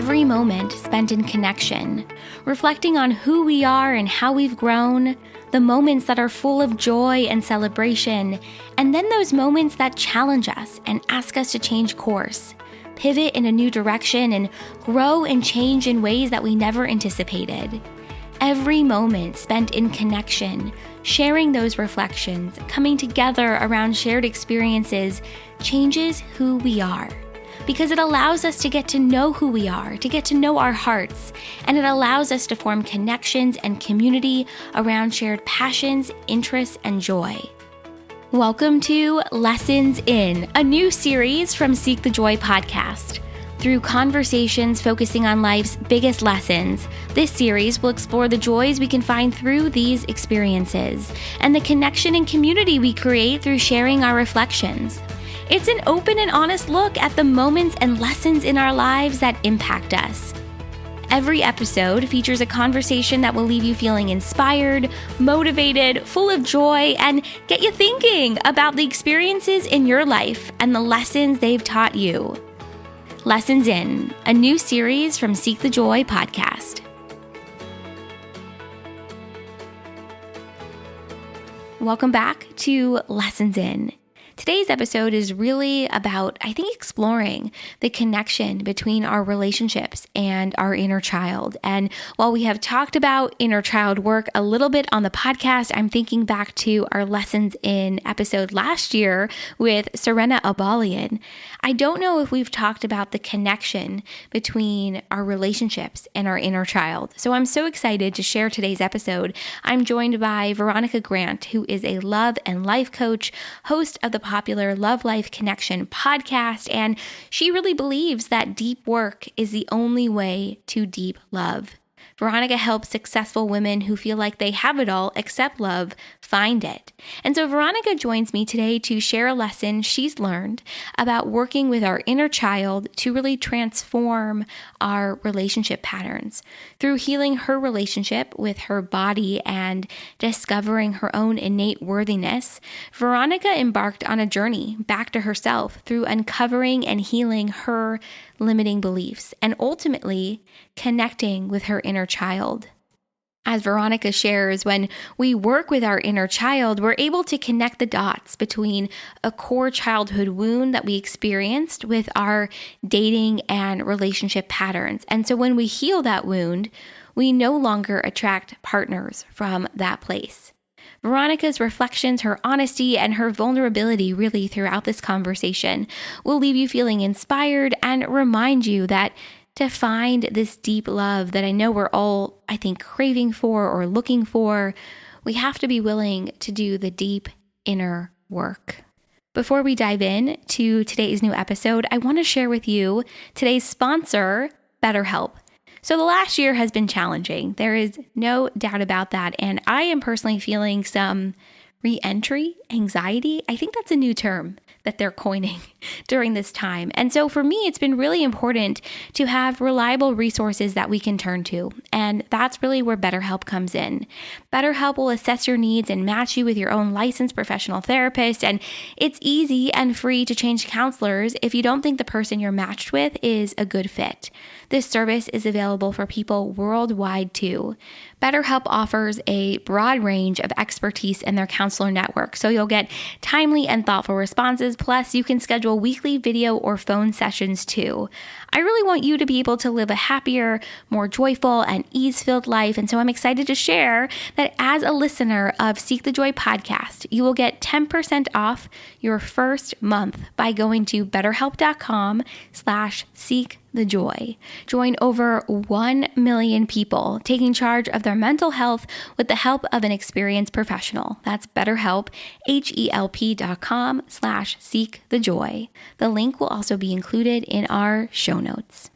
every moment spent in connection, reflecting on who we are and how we've grown, the moments that are full of joy and celebration, and then those moments that challenge us and ask us to change course, pivot in a new direction, and grow and change in ways that we never anticipated. Every moment spent in connection, sharing those reflections, coming together around shared experiences, changes who we are. Because it allows us to get to know who we are, to get to know our hearts, and it allows us to form connections and community around shared passions, interests, and joy. Welcome to Lessons In, a new series from Seek the Joy podcast. Through conversations focusing on life's biggest lessons, this series will explore the joys we can find through these experiences and the connection and community we create through sharing our reflections. It's an open and honest look at the moments and lessons in our lives that impact us. Every episode features a conversation that will leave you feeling inspired, motivated, full of joy, and get you thinking about the experiences in your life and the lessons they've taught you. Lessons In, a new series from Seek the Joy podcast. Welcome back to Lessons In. Today's episode is really about, exploring the connection between our relationships and our inner child. And while we have talked about inner child work a little bit on the podcast, I'm thinking back to our Lessons In episode last year with Serena Abalian. I don't know if we've talked about the connection between our relationships and our inner child. So I'm so excited to share today's episode. I'm joined by Veronica Grant, who is a love and life coach, host of the popular Love Life Connection podcast, and she really believes that deep work is the only way to deep love. Veronica helps successful women who feel like they have it all except love find it. And so Veronica joins me today to share a lesson she's learned about working with our inner child to really transform our relationship patterns. Through healing her relationship with her body and discovering her own innate worthiness, Veronica embarked on a journey back to herself through uncovering and healing her limiting beliefs and ultimately connecting with her inner child. As Veronica shares, when we work with our inner child, we're able to connect the dots between a core childhood wound that we experienced with our dating and relationship patterns. And so when we heal that wound, we no longer attract partners from that place. Veronica's reflections, her honesty, and her vulnerability really throughout this conversation will leave you feeling inspired and remind you that to find this deep love that I know we're all, craving for or looking for, we have to be willing to do the deep inner work. Before we dive in to today's new episode, I want to share with you today's sponsor, BetterHelp. So the last year has been challenging. There is no doubt about that. And I am personally feeling some re-entry anxiety. I think that's a new term that they're coining during this time. And so for me, it's been really important to have reliable resources that we can turn to. And that's really where BetterHelp comes in. BetterHelp will assess your needs and match you with your own licensed professional therapist. And it's easy and free to change counselors if you don't think the person you're matched with is a good fit. This service is available for people worldwide too. BetterHelp offers a broad range of expertise in their counselor network, so you'll get timely and thoughtful responses, plus you can schedule weekly video or phone sessions too. I really want you to be able to live a happier, more joyful, and ease-filled life, and so I'm excited to share that as a listener of Seek the Joy podcast, you will get 10% off your first month by going to betterhelp.com/seekthejoy. Join over 1 million people taking charge of their mental health with the help of an experienced professional. That's BetterHelp, HELP.com/seekthejoy. The link will also be included in our show notes.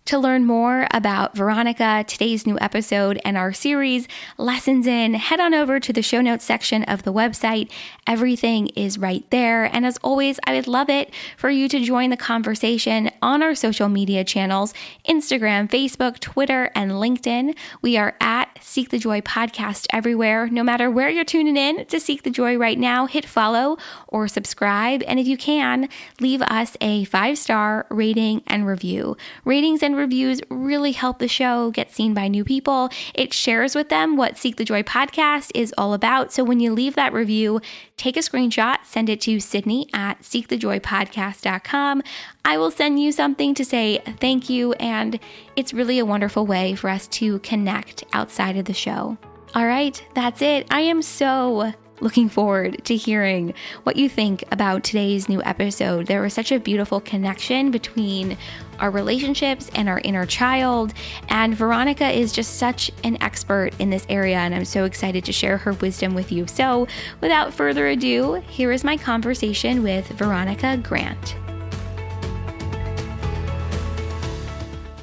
To learn more about Veronica, today's new episode, and our series, Lessons In, head on over to the show notes section of the website. Everything is right there. And as always, I would love it for you to join the conversation on our social media channels, Instagram, Facebook, Twitter, and LinkedIn. We are at Seek the Joy podcast everywhere. No matter where you're tuning in to Seek the Joy right now, hit follow or subscribe. And if you can, leave us a 5-star rating and review. Ratings and reviews really help the show get seen by new people. It shares with them what Seek the Joy podcast is all about. So when you leave that review, take a screenshot, send it to Sydney at seekthejoypodcast.com. I will send you something to say thank you, and it's really a wonderful way for us to connect outside of the show. All right, that's it. I am so looking forward to hearing what you think about today's new episode. There was such a beautiful connection between our relationships and our inner child, and Veronica is just such an expert in this area, and I'm so excited to share her wisdom with you. So without further ado, here is my conversation with Veronica Grant.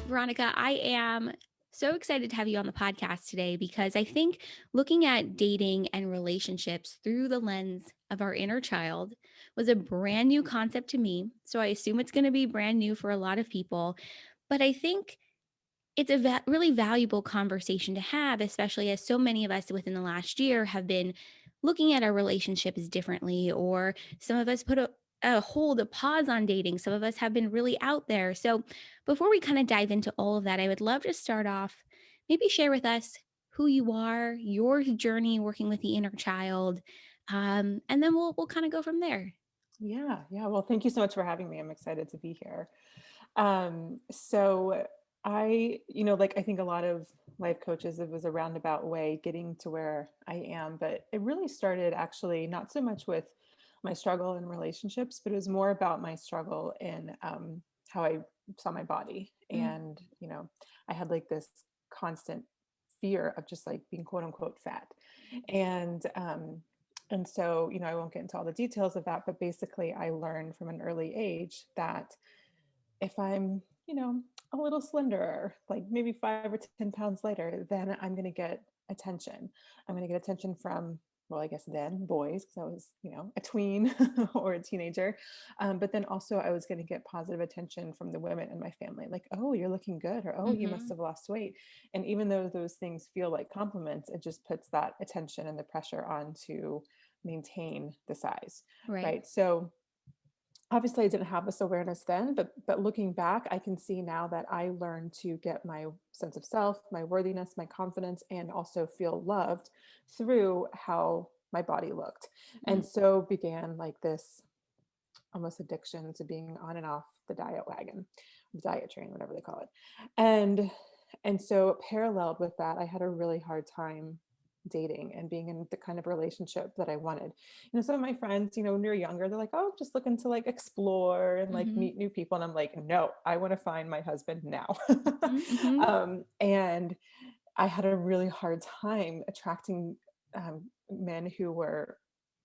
Veronica, I am so excited to have you on the podcast today because I think looking at dating and relationships through the lens of our inner child was a brand new concept to me. So I assume it's going to be brand new for a lot of people. But I think it's a really valuable conversation to have, especially as so many of us within the last year have been looking at our relationships differently, or some of us put a pause on dating. Some of us have been really out there. So before we kind of dive into all of that, I would love to start off, maybe share with us who you are, your journey working with the inner child, and then we'll kind of go from there. Yeah. Well, thank you so much for having me. I'm excited to be here. So like I think a lot of life coaches, it was a roundabout way getting to where I am, but it really started actually not so much with my struggle in relationships, but it was more about my struggle in how I saw my body. Mm, And, I had like this constant fear of just like being quote unquote fat. And, and so, I won't get into all the details of that, but basically I learned from an early age that if I'm, a little slenderer, like maybe 5 or 10 pounds lighter, then I'm going to get attention. I'm going to get attention from, well, I guess then boys, because I was, a tween or a teenager. But then also I was going to get positive attention from the women in my family, like, oh, you're looking good, or oh, you must mm-hmm. have lost weight. And even though those things feel like compliments, it just puts that attention and the pressure on to maintain the size. Right. Right. So obviously I didn't have this awareness then, but looking back, I can see now that I learned to get my sense of self, my worthiness, my confidence, and also feel loved through how my body looked. Mm, And so began like this almost addiction to being on and off the diet wagon, the diet train, whatever they call it. And so paralleled with that, I had a really hard time dating and being in the kind of relationship that I wanted. Some of my friends, when you're younger, they're like, oh, just looking to like explore and like mm-hmm. meet new people. And I'm like, no, I want to find my husband now. Mm-hmm. And I had a really hard time attracting men who were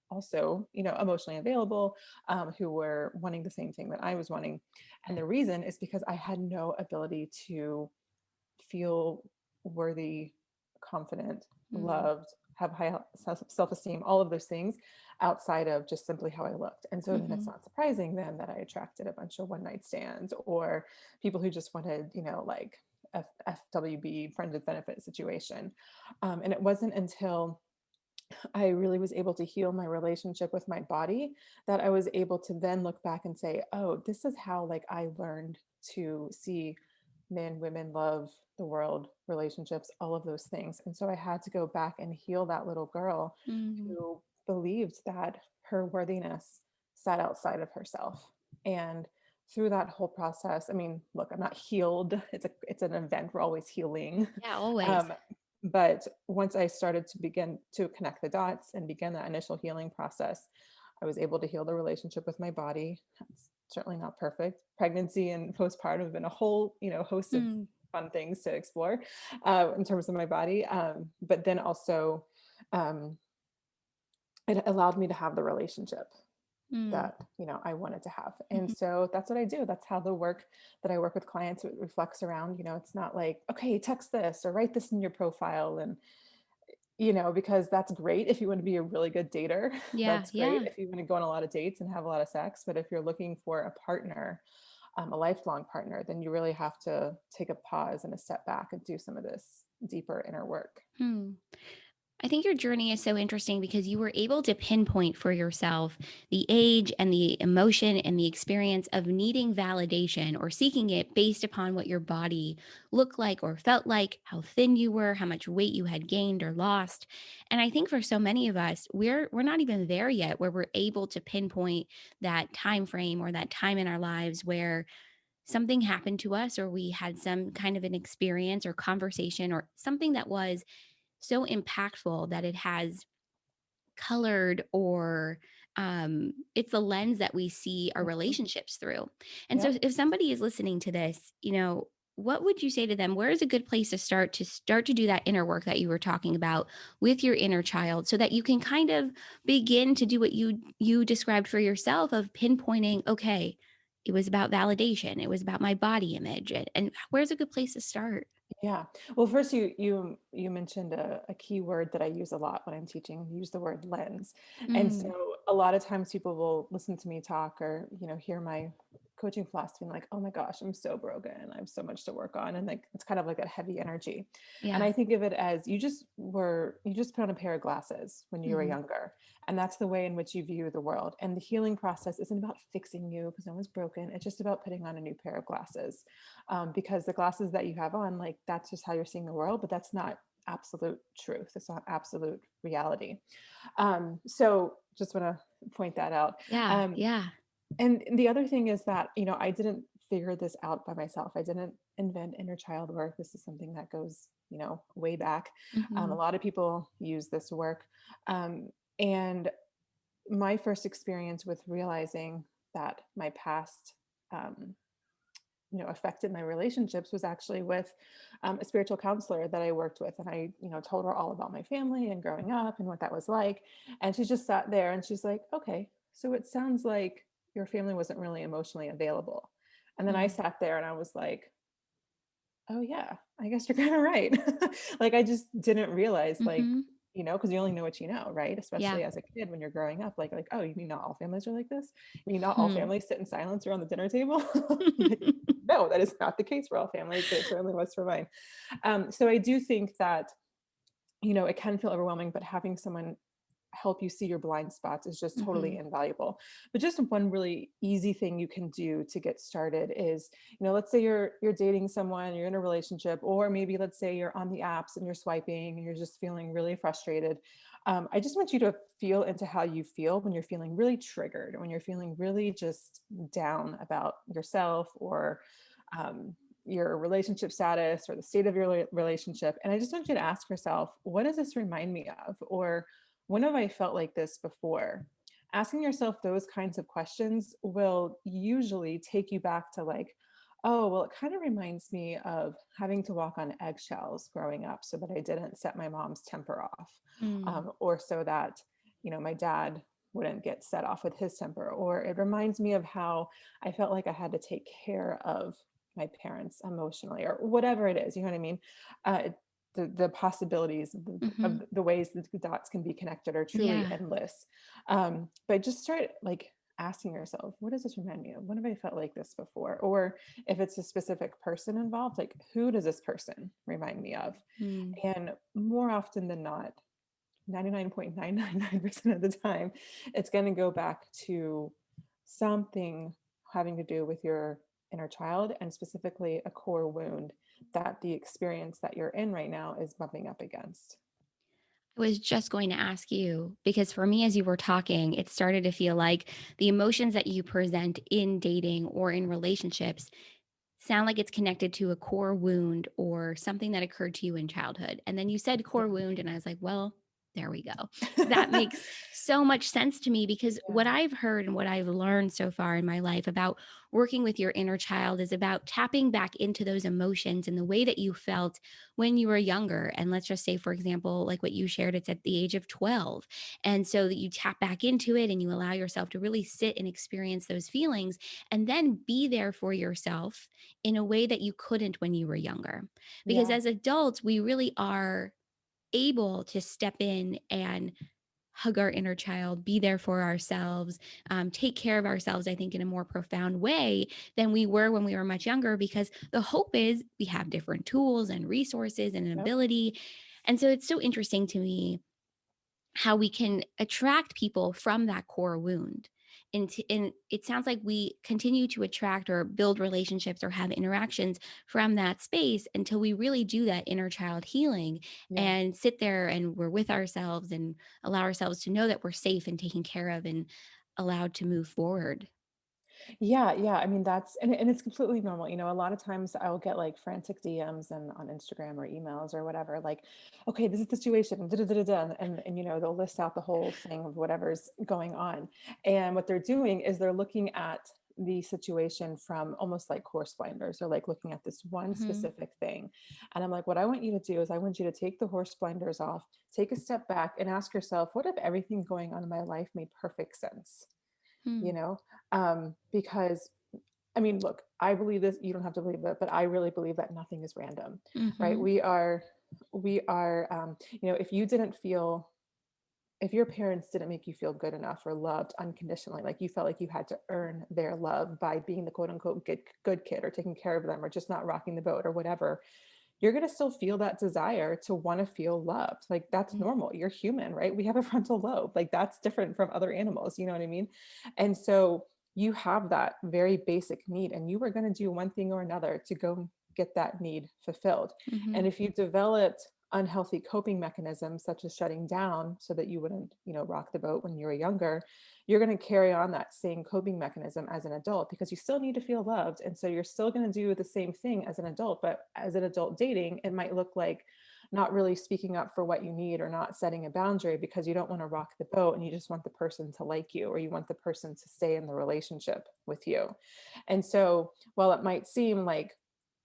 also, emotionally available, who were wanting the same thing that I was wanting. And the reason is because I had no ability to feel worthy, confident, Mm, loved, have high self-esteem, all of those things outside of just simply how I looked. And so then it's mm-hmm. not surprising then that I attracted a bunch of one night stands or people who just wanted, like FWB, friends with benefit situation. And it wasn't until I really was able to heal my relationship with my body that I was able to then look back and say, oh, this is how like I learned to see men, women, love, the world, relationships, all of those things. And so I had to go back and heal that little girl Mm, who believed that her worthiness sat outside of herself. And through that whole process, I mean, look, I'm not healed. It's an event. We're always healing. yeah, always. Um, but once I started to begin to connect the dots and begin that initial healing process, I was able to heal the relationship with my body. It's certainly not perfect. Pregnancy and postpartum have been a whole, host of Mm, fun things to explore in terms of my body. But then also, um, it allowed me to have the relationship mm, that I wanted to have. And mhm. so that's what I do. That's how the work that I work with clients, it reflects around. It's not like, okay, text this or write this in your profile, and because that's great if you want to be a really good dater. Yeah, That's great yeah. if you want to go on a lot of dates and have a lot of sex. But if you're looking for a partner, a lifelong partner, then you really have to take a pause and a step back and do some of this deeper inner work. Hmm. I think your journey is so interesting because you were able to pinpoint for yourself the age and the emotion and the experience of needing validation or seeking it based upon what your body looked like or felt like, how thin you were, how much weight you had gained or lost. And I think for so many of us, we're not even there yet where we're able to pinpoint that time frame or that time in our lives where something happened to us or we had some kind of an experience or conversation or something that was so impactful that it has colored or it's a lens that we see our Mhm. relationships through. And so Yep. if somebody is listening to this, what would you say to them? Where is a good place to start to do that inner work that you were talking about with your inner child so that you can kind of begin to do what you described for yourself of pinpointing, okay, it was about validation, it was about my body image, and where's a good place to start? Yeah. Well, first you mentioned a key word that I use a lot when I'm teaching. You use the word lens. And Mm, so a lot of times people will listen to me talk or, hear my coaching philosophy and like, oh my gosh, I'm so broken. I have so much to work on. And like it's kind of like that heavy energy. And yeah. I think of it as you just put on a pair of glasses when you were Hmm. younger. And that's the way in which you view the world. And the healing process isn't about fixing you because no one's broken. It's just about putting on a new pair of glasses, because the glasses that you have on, like that's just how you're seeing the world, but that's not absolute truth. It's not absolute reality. So just want to point that out. Yeah. Um, Yeah. and the other thing is that, I didn't figure this out by myself. I didn't invent inner child work. This is something that goes, way back. A Hmm. lot of people use this work. And my first experience with realizing that my past, um, affected my relationships was actually with a spiritual counselor that I worked with. And I, told her all about my family and growing up and what that was like. And she just sat there and she's like, okay, so it sounds like your family wasn't really emotionally available. And then I Mm. sat there and I was like, oh yeah, I guess you're kind of right. Like I just didn't realize, like, Mhm. because you only know what you know, right? Yeah. Especially as a kid when you're growing up, like, oh, you mean not all families are like this? You mean not all Hmm. families sit in silence around the dinner table? Like, no, that is not the case for all families, but it certainly was for mine. So I do think that, it can feel overwhelming, but having someone help you see your blind spots is just totally Mhm. invaluable. But just one really easy thing you can do to get started is, let's say you're dating someone, you're in a relationship, or maybe let's say you're on the apps and you're swiping and you're just feeling really frustrated. I just want you to feel into how you feel when you're feeling really triggered, when you're feeling really just down about yourself or um, your relationship status or the state of your relationship. And I just want you to ask yourself, what does this remind me of? Or when have I felt like this before? Asking yourself those kinds of questions will usually take you back to like, oh, well, it kind of reminds me of having to walk on eggshells growing up so that I didn't set my mom's temper off, Mm. or so that, my dad wouldn't get set off with his temper. Or it reminds me of how I felt like I had to take care of my parents emotionally or whatever it is, you know what I mean? Uh, the possibilities of Mhm. the ways that the dots can be connected are truly Yeah. endless. But just start like asking yourself, what does this remind me of? When have I felt like this before? Or if it's a specific person involved, like who does this person remind me of? Mm. And more often than not, 99.999% of the time, it's going to go back to something having to do with your inner child and specifically a core wound that the experience that you're in right now is bumping up against. I was just going to ask you because for me, as you were talking, it started to feel like the emotions that you present in dating or in relationships sound like it's connected to a core wound or something that occurred to you in childhood. And then you said core wound, and I was like, well, there we go. That Yeah. makes so much sense to me because Yeah. what I've heard and what I've learned so far in my life about working with your inner child is about tapping back into those emotions and the way that you felt when you were younger. And let's just say, for example, like what you shared, it's at the age of 12. And so that you tap back into it and you allow yourself to really sit and experience those feelings and then be there for yourself in a way that you couldn't when you were younger. Because Yeah. as adults, we really are able to step in and hug our inner child, be there for ourselves, take care of ourselves, I think, in a more profound way than we were when we were much younger, because the hope is we have different tools and resources and an Yep. ability. And so it's so interesting to me how we can attract people from that core wound. And it sounds like we continue to attract or build relationships or have interactions from that space until we really do that inner child healing Yeah. and sit there and we're with ourselves and allow ourselves to know that we're safe and taken care of and allowed to move forward. Yeah, yeah. I mean, and it's completely normal. A lot of times I'll get like frantic DMs and on Instagram or emails or whatever, like, okay, this is the situation, da, da, da, da, da, and they'll list out the whole thing of whatever's going on. And what they're doing is they're looking at the situation from almost like horse blinders. They're like looking at this one Mhm. specific thing. And I'm like, what I want you to do is I want you to take the horse blinders off, take a step back and ask yourself, what if everything going on in my life made perfect sense? you Hmm. know because I mean, look, I believe this, you don't have to believe it, but I really believe that nothing is random, right? Mhm. We are if you didn't feel, if your parents didn't make you feel good enough or loved unconditionally, like you felt like you had to earn their love by being the quote unquote good kid or taking care of them or just not rocking the boat or whatever, you're going to still feel that desire to want to feel loved. Like that's Mhm. normal. You're human, right? We have a frontal lobe. Like that's different from other animals. You know what I mean? And so you have that very basic need, and you are going to do one thing or another to go get that need fulfilled. And Mhm. if you developed unhealthy coping mechanisms, such as shutting down so that you wouldn't, rock the boat when you were younger, you're going to carry on that same coping mechanism as an adult because you still need to feel loved. And so you're still going to do the same thing as an adult, but as an adult dating, it might look like not really speaking up for what you need or not setting a boundary because you don't want to rock the boat and you just want the person to like you or you want the person to stay in the relationship with you. And so while it might seem like,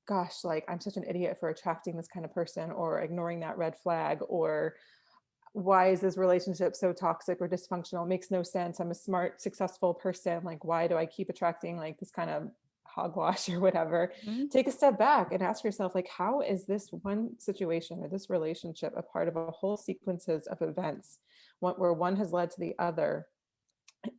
gosh, like I'm such an idiot for attracting this kind of person or ignoring that red flag, or why is this relationship so toxic or dysfunctional? It makes no sense. I'm a smart, successful person. Like, why do I keep attracting like this kind of hogwash or whatever? Mhm. Take a step back and ask yourself, like, how is this one situation or this relationship a part of a whole sequences of events where one has led to the other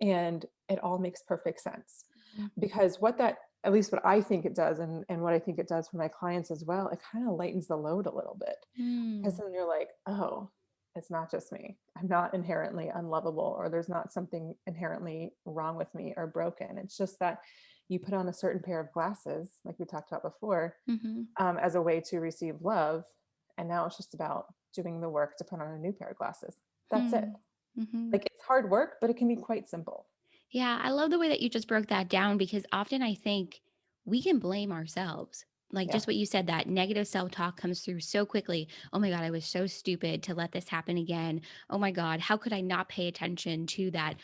and it all makes perfect sense? Mhm. Because what that, at least what I think it does, and what I think it does for my clients as well, it kind of lightens the load a little bit because Mm. then you're like, oh, it's not just me. I'm not inherently unlovable, or there's not something inherently wrong with me or broken. It's just that you put on a certain pair of glasses, like we talked about before, Mhm. as a way to receive love. And now it's just about doing the work to put on a new pair of glasses. That's it. Hmm. Mhm. Like it's hard work, but it can be quite simple. Yeah, I love the way that you just broke that down because often I think we can blame ourselves. Like Yeah, just what you said, that negative self talk comes through so quickly. Oh my God, I was so stupid to let this happen again. Oh my God, how could I not pay attention to that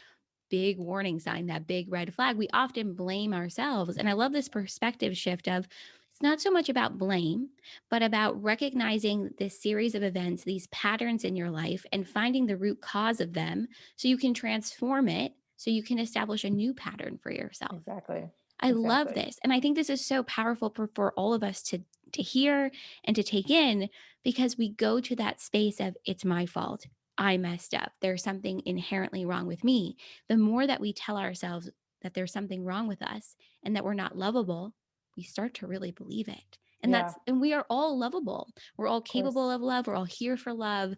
big warning sign, that big red flag? We often blame ourselves. And I love this perspective shift of it's not so much about blame, but about recognizing this series of events, these patterns in your life, and finding the root cause of them so you can transform it, so you can establish a new pattern for yourself. exactly. I love Exactly. this. And I think this is so powerful for all of us to hear and to take in because we go to that space of it's my fault. I messed up. There's something inherently wrong with me. The more that we tell ourselves that there's something wrong with us and that we're not lovable, we start to really believe it. Yeah, And we are all lovable. We're all of capable course. of love. We're all here for love,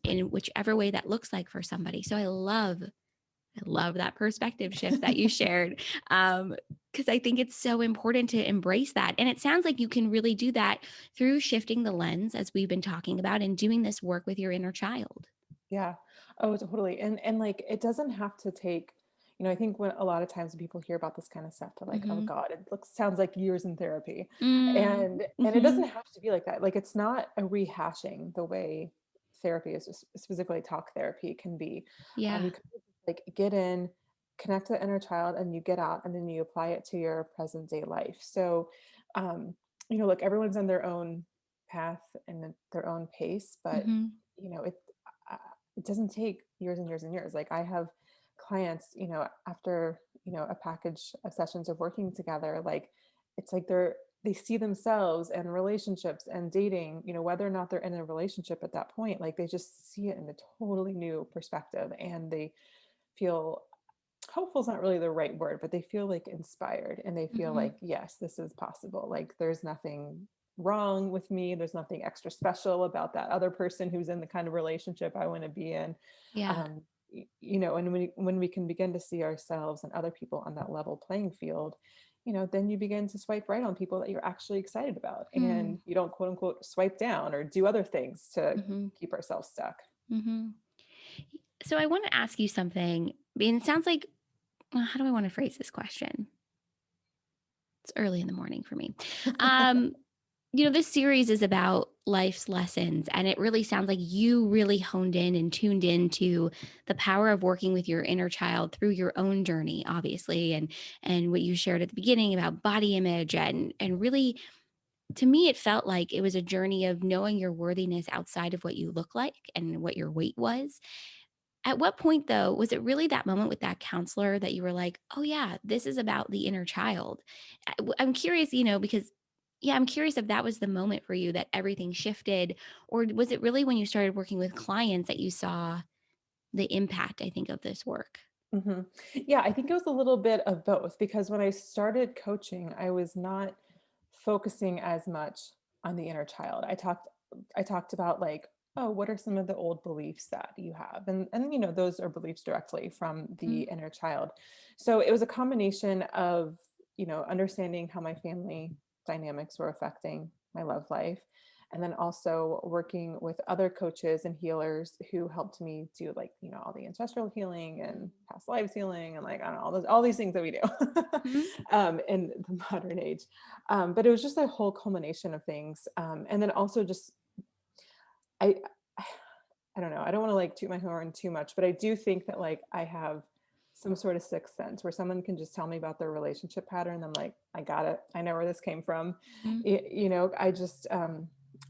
in whichever way that looks like for somebody. So I love that perspective shift that you shared. Because I think it's so important to embrace that. And it sounds like you can really do that through shifting the lens, as we've been talking about, and doing this work with your inner child. Yeah. Oh, totally. And like it doesn't have to take, I think when a lot of times when people hear about this kind of stuff, they're like, oh Mm-hmm. God, it looks sounds like years in therapy. And it Mm-hmm. doesn't have to be like that. Like it's not a rehashing the way therapy is, specifically talk therapy can be. Yeah. You can like get in, connect to the inner child, and you get out and then you apply it to your present day life. So look, everyone's on their own path and their own pace, but Mm-hmm. you know, it uh, it doesn't take years and years and years. Like I have clients, after, a package of sessions of working together, like it's like they're they see themselves and relationships and dating, whether or not they're in a relationship at that point, like they just see it in a totally new perspective, and they feel, hopeful is not really the right word, but they feel like inspired, and they feel Hmm. like, yes, this is possible. Like there's nothing wrong with me. There's nothing extra special about that other person who's in the kind of relationship I want to be in. Yeah. Um, and when we can begin to see ourselves and other people on that level playing field, then you begin to swipe right on people that you're actually excited about, Hmm. and you don't quote unquote swipe down or do other things to Hmm. keep ourselves stuck. Hmm. So I want to ask you something. I mean, it sounds like, well, how do I want to phrase this question? It's early in the morning for me. Um, this series is about life's lessons, and it really sounds like you really honed in and tuned into the power of working with your inner child through your own journey, obviously, and what you shared at the beginning about body image, and really, to me, it felt like it was a journey of knowing your worthiness outside of what you look like and what your weight was. At what point, though, was it really that moment with that counselor that you were like, oh, yeah, this is about the inner child? I'm curious, because, yeah, I'm curious if that was the moment for you that everything shifted, or was it really when you started working with clients that you saw the impact, I think, of this work? Mhm. Yeah, I think it was a little bit of both, because when I started coaching, I was not focusing as much on the inner child. I talked about like, oh, what are some of the old beliefs that you have? And those are beliefs directly from the Mhm, inner child. So it was a combination of, understanding how my family dynamics were affecting my love life, and then also working with other coaches and healers who helped me do, like, all the ancestral healing and past lives healing, and like, I don't know, all these things that we do mhm, in the modern age. But it was just a whole culmination of things. And then also just, I I don't know, I don't want to like toot my horn too much, but I do think that like I have some sort of sixth sense where someone can just tell me about their relationship pattern. I'm like, I got it. I know where this came from. mhm, I just,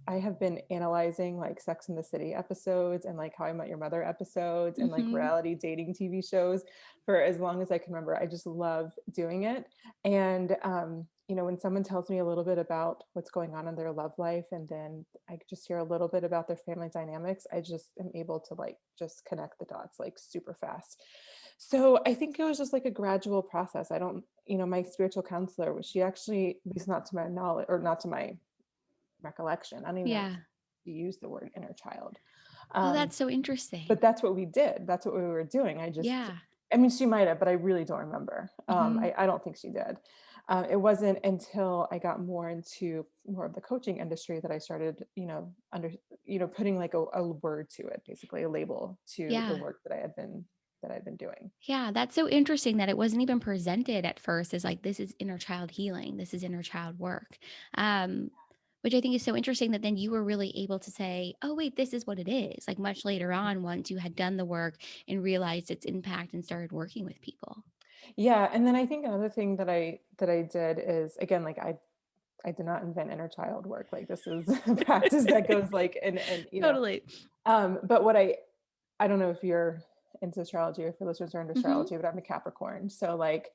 I have been analyzing like Sex and the City episodes and like How I Met Your Mother episodes and like mhm. reality dating TV shows for as long as I can remember. I just love doing it. And, when someone tells me a little bit about what's going on in their love life, and then I just hear a little bit about their family dynamics, I just am able to like just connect the dots like super fast. So I think it was just like a gradual process. I don't, my spiritual counselor, she actually, at least not to my knowledge or not to my recollection, I don't even know if Yeah. she used the word inner child. Oh, Um, that's so interesting. but that's what we did. That's what we were doing. Yeah. I mean, she might have, but I really don't remember. Mhm, I don't think she did. It wasn't until I got more into more of the coaching industry that I started, putting like a word to it, basically a label to the yeah. work that I've been doing. Yeah, that's so interesting that it wasn't even presented at first as like, this is inner child healing, this is inner child work. Um, which I think is so interesting that then you were really able to say, oh, wait, this is what it is. Like much later on, once you had done the work and realized its impact and started working with people. Yeah, and then I think another thing that I did is, again, like I did not invent inner child work. Like this is a practice that goes like, and. Totally. But what I don't know if you're into astrology or if your listeners are into Hmm. astrology, but I'm a Capricorn. So like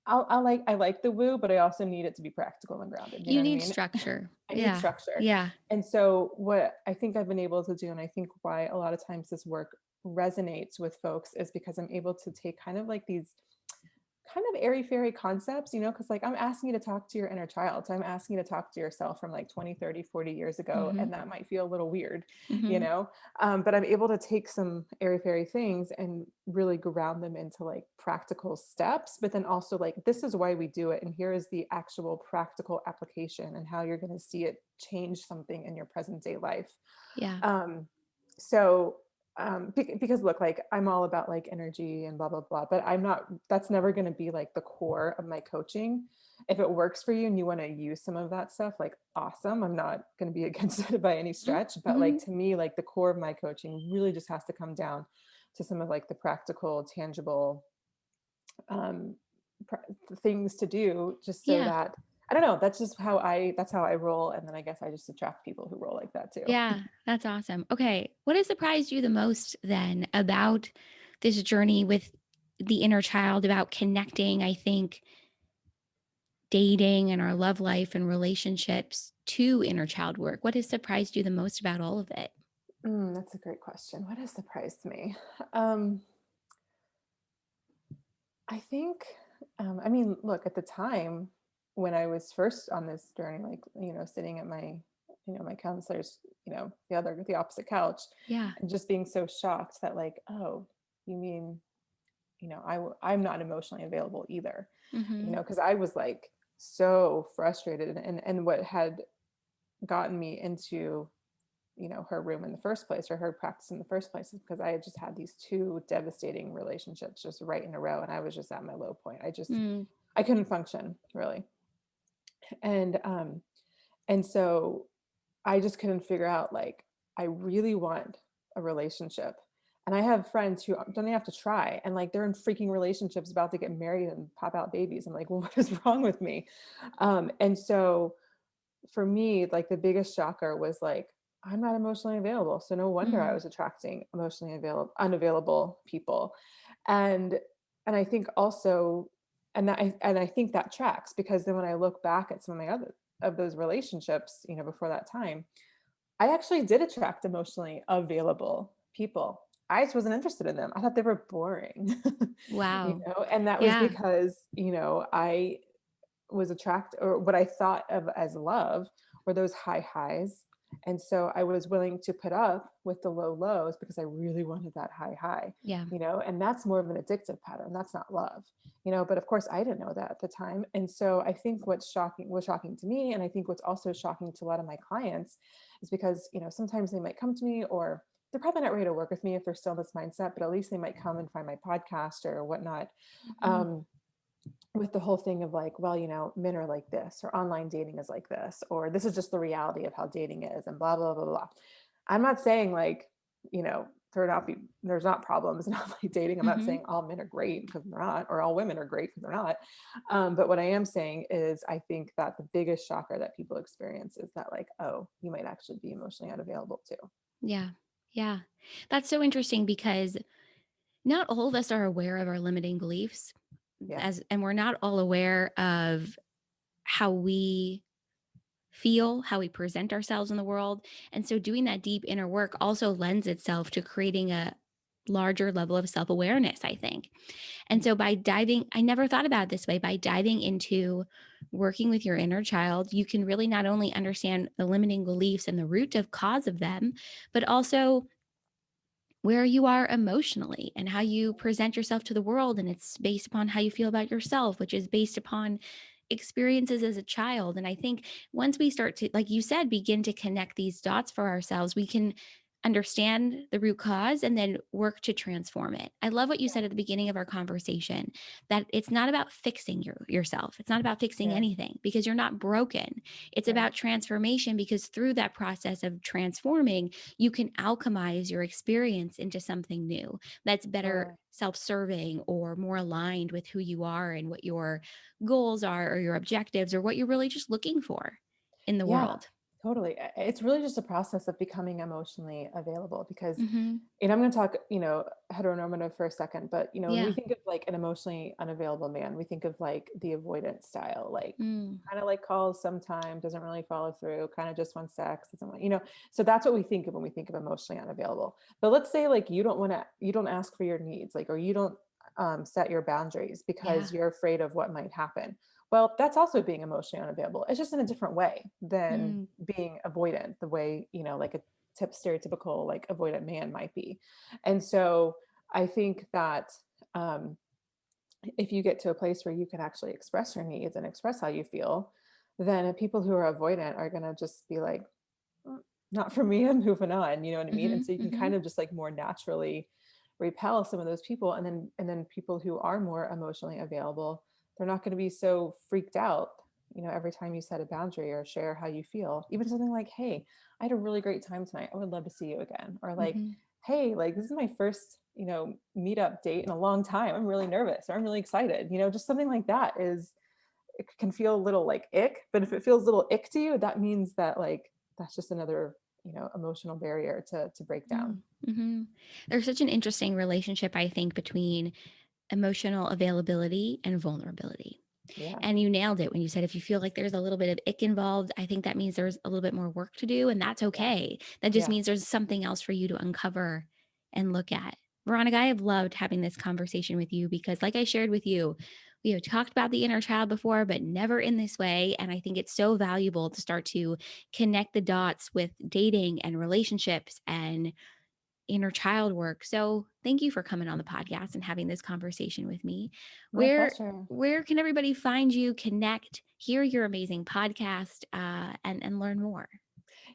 I like the woo, but I also need it to be practical and grounded. You know You what I need mean? structure. I need Yeah. structure. Yeah. And so what I think I've been able to do, and I think why a lot of times this work resonates with folks, is because I'm able to take kind of like these kind of airy fairy concepts, because like I'm asking you to talk to your inner child. So I'm asking you to talk to yourself from like 20, 30, 40 years ago. Hmm. And that might feel a little weird, you Hmm. know? But I'm able to take some airy fairy things and really ground them into like practical steps, but then also like, this is why we do it. And here is the actual practical application and how you're going to see it change something in your present day life. Yeah. Um, so because look, like I'm all about like energy and blah blah blah, but I'm not, that's never going to be like the core of my coaching. If it works for you and you want to use some of that stuff, like awesome, I'm not going to be against it by any stretch, but like Hmm. to me, like the core of my coaching really just has to come down to some of like the practical, tangible um things to do, just so Yeah. that, I don't know, that's how I roll, and then I guess I just attract people who roll like that too. Yeah, that's awesome. Okay. What has surprised you the most then about this journey with the inner child, about connecting, I think, dating and our love life and relationships to inner child work? What has surprised you the most about all of it? That's a great question. What has surprised me? Um, I think, I mean, look, at the time when I was first on this journey, like, sitting at my counselor's, the opposite couch, Yeah. and just being so shocked that, like, oh, you mean, I'm not emotionally available either, Mm-hmm. because I was like so frustrated, and what had gotten me into her room in the first place, or her practice in the first place, is because I had just had these two devastating relationships just right in a row, and I was just at my low point. Mm, I couldn't function really. And so I just couldn't figure out, like, I really want a relationship. And I have friends who don't even have to try, and like they're in freaking relationships, about to get married and pop out babies. I'm like, well, what is wrong with me? And so for me, like, the biggest shocker was like, I'm not emotionally available. So no wonder I mm, was attracting emotionally unavailable people. And I think also, and I think that tracks, because then when I look back at some of my other of those relationships, before that time, I actually did attract emotionally available people. I just wasn't interested in them. I thought they were boring. wow. And that was Yeah. because, I was attract or what I thought of as love were those high highs. And so I was willing to put up with the low lows because I really wanted that high high, Yeah. and that's more of an addictive pattern. That's not love, but of course I didn't know that at the time. And so I think was shocking to me. And I think what's also shocking to a lot of my clients is because, sometimes they might come to me, or they're probably not ready to work with me if they're still in this mindset, but at least they might come and find my podcast or whatnot. Mhm. Um, with the whole thing of like, well, men are like this, or online dating is like this, or this is just the reality of how dating is, and blah, blah, blah, blah. I'm not saying like, there's not problems in online dating. I'm not Mhm. saying all men are great, because they're not, or all women are great, because they're not. But what I am saying is, I think that the biggest shocker that people experience is that, like, oh, you might actually be emotionally unavailable too. Yeah. Yeah. That's so interesting because not all of us are aware of our limiting beliefs, Yeah. as and we're not all aware of how we feel, how we present ourselves in the world. And so doing that deep inner work also lends itself to creating a larger level of self-awareness, I think. And Mm. so by diving, I never thought about it this way, by diving into working with your inner child, you can really not only understand the limiting beliefs and the root of cause of them, but also where you are emotionally and how you present yourself to the world. And it's based upon how you feel about yourself, which is based upon experiences as a child. And I think once we start to, like you said, begin to connect these dots for ourselves, we can understand the root cause and then work to transform it. I love what you said at the beginning of our conversation, that it's not about fixing yourself. It's not about fixing Yeah. anything because you're not broken. It's Right. about transformation, because through that process of transforming, you can alchemize your experience into something new that's better Totally. self-serving or more aligned with who you are and what your goals are or your objectives or what you're really just looking for in the Yeah, world. totally. It's really just a process of becoming emotionally available, because, Mm-hmm. I'm going to talk, heteronormative for a second, but, when we Yeah. think of like an emotionally unavailable man, we think of like the avoidant style, like Mm. kind of like calls sometimes, doesn't really follow through, kind of just wants sex, doesn't want, so that's what we think of when we think of emotionally unavailable. But let's say like you don't ask for your needs, like, or you don't set your boundaries Yeah. because you're afraid of what might happen. Well, that's also being emotionally unavailable. It's just in a different way than Mm. being avoidant, the way, like a stereotypical like avoidant man might be. And so I think that, um, if you get to a place where you can actually express your needs and express how you feel, then people who are avoidant are going to just be like, "Mm, not for me, I'm moving on." You know what I mean? Mm-hmm. And so you can Mm-hmm. kind of just like more naturally repel some of those people. And then people who are more emotionally available, they're not going to be so freaked out, every time you set a boundary or share how you feel. Even something like, hey, I had a really great time tonight, I would love to see you again. Or like, Mm-hmm. hey, like, this is my first, meetup date in a long time, I'm really nervous, or I'm really excited. Just something like that is, it can feel a little like ick, but if it feels a little ick to you, that means that, like, that's just another, emotional barrier to break down. Mm-hmm. There's such an interesting relationship, I think, between emotional availability and vulnerability. Yeah. And you nailed it when you said if you feel like there's a little bit of ick involved, I think that means there's a little bit more work to do, and that's Yeah. okay. That just Yeah. means there's something else for you to uncover and look at. Veronica, I have loved having this conversation with you because, like I shared with you, we have talked about the inner child before, but never in this way. And I think it's so valuable to start to connect the dots with dating and relationships and inner child work. So thank you for coming on the podcast and having this conversation with me. My Where pleasure. where can everybody find you, connect, hear your amazing podcast, and learn more?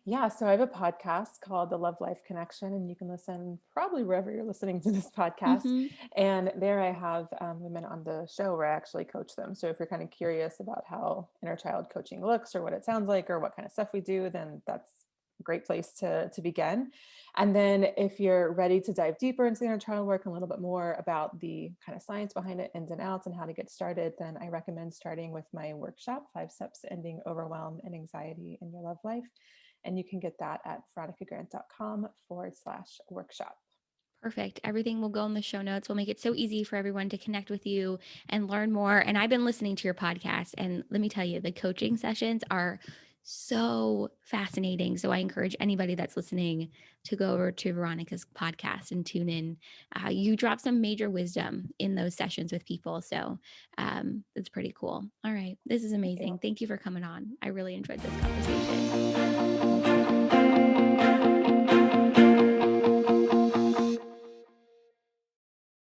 Yeah, so I have a podcast called The Love Life Connection, and you can listen probably wherever you're listening to this podcast. Mm-hmm. And there I have women on the show where I actually coach them. So if you're kind of curious about how inner child coaching looks or what it sounds like or what kind of stuff we do, then that's a great place to begin. And then if you're ready to dive deeper into the inner child work and a little bit more about the kind of science behind it, ins and outs, and how to get started, then I recommend starting with my workshop, 5 Steps to Ending Overwhelm and Anxiety in Your Love Life. And you can get that at veronicagrant.com/workshop. Perfect. Everything will go in the show notes. We'll make it so easy for everyone to connect with you and learn more. And I've been listening to your podcast, and let me tell you, the coaching sessions are so fascinating. So I encourage anybody that's listening to go over to Veronica's podcast and tune in. You drop some major wisdom in those sessions with people. So it's pretty cool. All right. This is Thank you. amazing. Thank you for coming on. I really enjoyed this conversation.